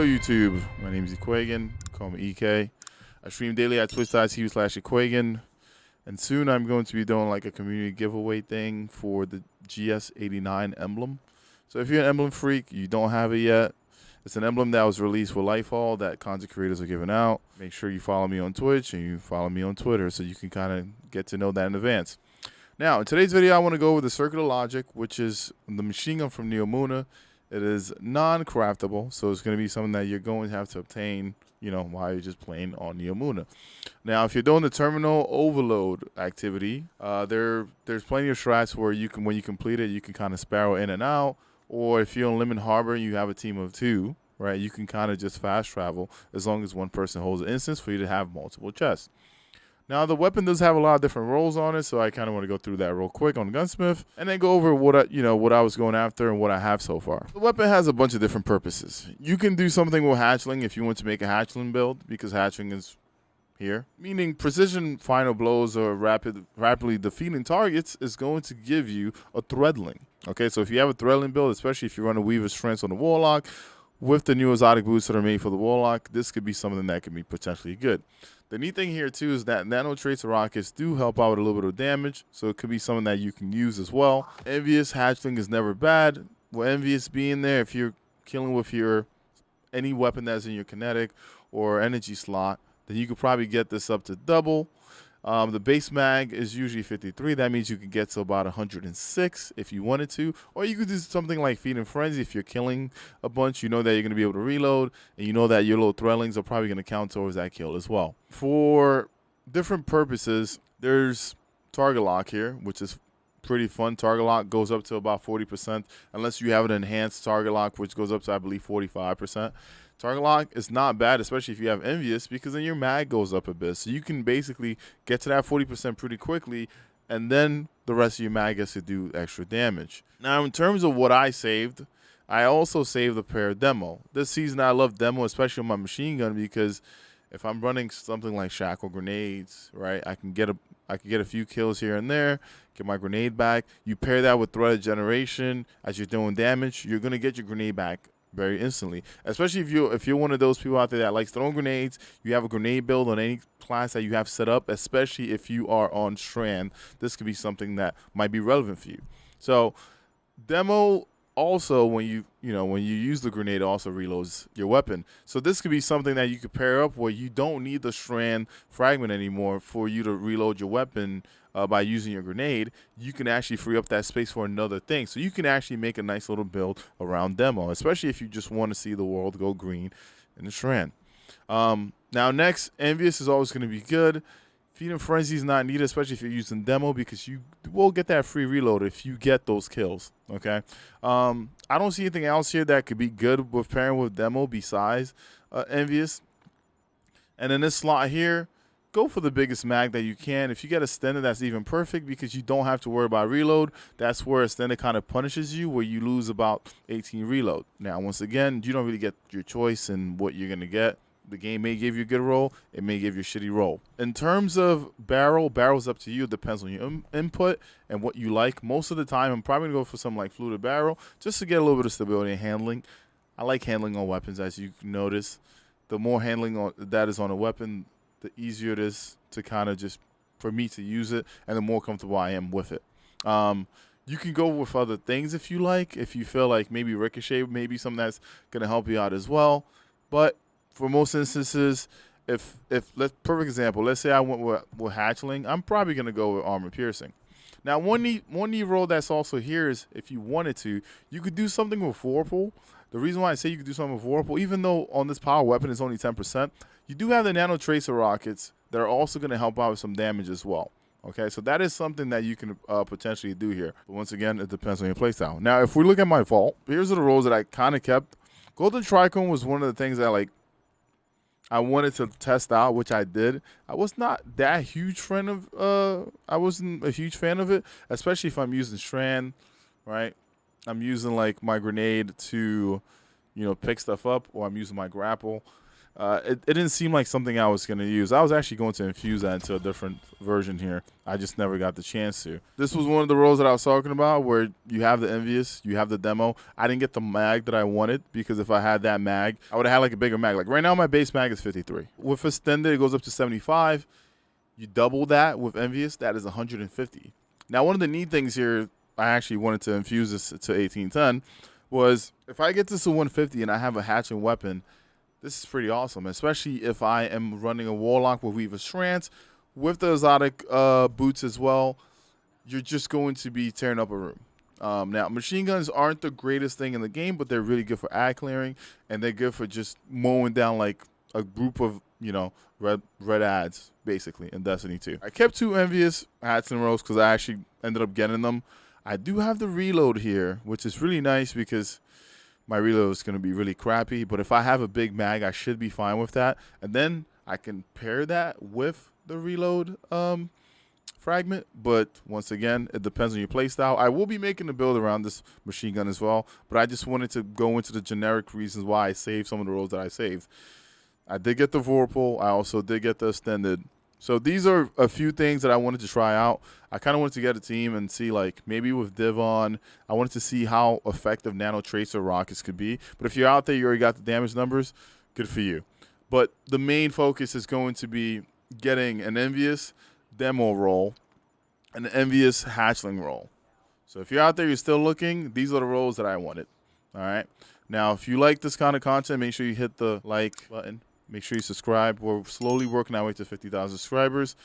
Hello YouTube, my name is Ekuegan, call me EK. I stream daily at twitch.tv/Ekuegan, and soon I'm going to be doing like a community giveaway thing for the GS89 emblem. So if you're an emblem freak, you don't have it yet, it's an emblem that was released for Lightfall that content creators are giving out. Make sure you follow me on Twitch and you follow me on Twitter so you can kind of get to know that in advance. Now, in today's video, I want to go over the circular logic, which is the machine gun from Neomuna. It is non-craftable, so it's going to be something that you're going to have to obtain, while you're just playing on Neomuna. Now, if you're doing the terminal overload activity, there's plenty of strats where you can, when you complete it, you can kind of sparrow in and out. Or if you're on Limit Harbor and you have a team of 2, right, you can kind of just fast travel as long as one person holds an instance for you to have multiple chests. Now, the weapon does have a lot of different roles on it, so I kind of want to go through that real quick on Gunsmith, and then go over what I was going after and what I have so far. The weapon has a bunch of different purposes. You can do something with hatchling if you want to make a hatchling build, because hatchling is here, meaning precision final blows or rapidly defeating targets is going to give you a threadling. Okay, so if you have a threadling build, especially if you run a Weaver's Strength on the Warlock, with the new exotic boots that are made for the Warlock, this could be something that could be potentially good. The neat thing here, too, is that nano tracer rockets do help out with a little bit of damage, so it could be something that you can use as well. Envious hatchling is never bad. With Envious being there, if you're killing with any weapon that's in your kinetic or energy slot, then you could probably get this up to double. The base mag is usually 53. That means you could get to about 106 if you wanted to. Or you could do something like Feed and Frenzy. If you're killing a bunch, you know that you're going to be able to reload, and you know that your little threadlings are probably going to count towards that kill as well. For different purposes, there's Target Lock here, which is pretty fun. Target Lock goes up to about 40%, unless you have an enhanced Target Lock, which goes up to, I believe, 45%. Target Lock is not bad, especially if you have Envious, because then your mag goes up a bit. So you can basically get to that 40% pretty quickly, and then the rest of your mag gets to do extra damage. Now, in terms of what I saved, I also saved a pair of Demo. This season, I love Demo, especially on my machine gun, because if I'm running something like Shackle Grenades, right, I can get a few kills here and there, get my grenade back. You pair that with Threaded Generation as you're doing damage, you're going to get your grenade back very instantly, especially if you're one of those people out there that likes throwing grenades. You have a grenade build on any class that you have set up, especially if you are on Strand. This could be something that might be relevant for you. So Demo also, when you use the grenade, also reloads your weapon. So this could be something that you could pair up where you don't need the Strand fragment anymore for you to reload your weapon. By using your grenade, you can actually free up that space for another thing. So you can actually make a nice little build around Demo, especially if you just want to see the world go green in the Strand. Now next, Envious is always going to be good. Feed and Frenzy is not needed, especially if you're using Demo, because you will get that free reload if you get those kills. Okay, I don't see anything else here that could be good with pairing with Demo besides Envious. And in this slot here, go for the biggest mag that you can. If you get Extended, that's even perfect, because you don't have to worry about reload. That's where Extended kind of punishes you, where you lose about 18 reload. Now, once again, you don't really get your choice in what you're going to get. The game may give you a good roll. It may give you a shitty roll. In terms of barrel's up to you. It depends on your input and what you like. Most of the time, I'm probably going to go for something like Fluted Barrel, just to get a little bit of stability and handling. I like handling on weapons, as you can notice. The more handling that is on a weapon, the easier it is to kind of just for me to use it, and the more comfortable I am with it. You can go with other things if you like. If you feel like maybe Ricochet, maybe something that's going to help you out as well. But for most instances, perfect example, let's say I went with Hatchling, I'm probably going to go with Armor Piercing. Now, one neat role that's also here is if you wanted to, you could do something with Vorpal. The reason why I say you could do something with Vorpal, even though on this power weapon it's only 10%, you do have the Nano Tracer rockets that are also going to help out with some damage as well. Okay, so that is something that you can potentially do here. But once again, it depends on your playstyle. Now, if we look at my vault, here's the roles that I kind of kept. Golden Tricone was one of the things that I wanted to test out, which I did. I was not that huge fan of. I wasn't a huge fan of it, especially if I'm using Strand, right? I'm using like my grenade to, pick stuff up, or I'm using my grapple. it didn't seem like something I was going to use. I was actually going to infuse that into a different version here. I just never got the chance to. This was one of the roles that I was talking about where you have the Envious, you have the demo. I didn't get the mag that I wanted because if I had that mag, I would have had like a bigger mag. Like right now my base mag is 53. With Extended, it goes up to 75. You double that with Envious, that is 150. Now one of the neat things here, I actually wanted to infuse this to 1810, was if I get this to 150 and I have a hatching weapon, this is pretty awesome, especially if I am running a Warlock with Weaver's Trance, with the exotic boots as well. You're just going to be tearing up a room. Now, machine guns aren't the greatest thing in the game, but they're really good for ad clearing, and they're good for just mowing down like a group of, you know, red ads, basically, in Destiny 2. I kept 2 Envious hats and rows because I actually ended up getting them. I do have the reload here, which is really nice because my reload is going to be really crappy, but if I have a big mag, I should be fine with that. And then I can pair that with the reload fragment. But once again, it depends on your playstyle. I will be making a build around this machine gun as well, but I just wanted to go into the generic reasons why I saved some of the rolls that I saved. I did get the Vorpal. I also did get the Extended. So these are a few things that I wanted to try out. I kind of wanted to get a team and see, like, maybe with Div on, I wanted to see how effective Nano Tracer rockets could be. But if you're out there, you already got the damage numbers, good for you. But the main focus is going to be getting an Envious demo roll and an Envious hatchling roll. So if you're out there, you're still looking, these are the rolls that I wanted. All right. Now, if you like this kind of content, make sure you hit the like button. Make sure you subscribe. We're slowly working our way to 50,000 subscribers.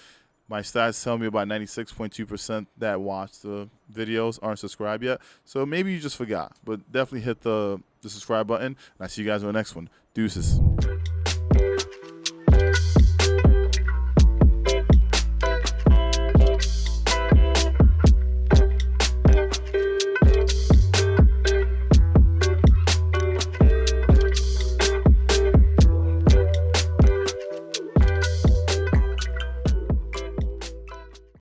My stats tell me about 96.2% that watch the videos aren't subscribed yet. So maybe you just forgot. But definitely hit the subscribe button. And I'll see you guys on the next one. Deuces.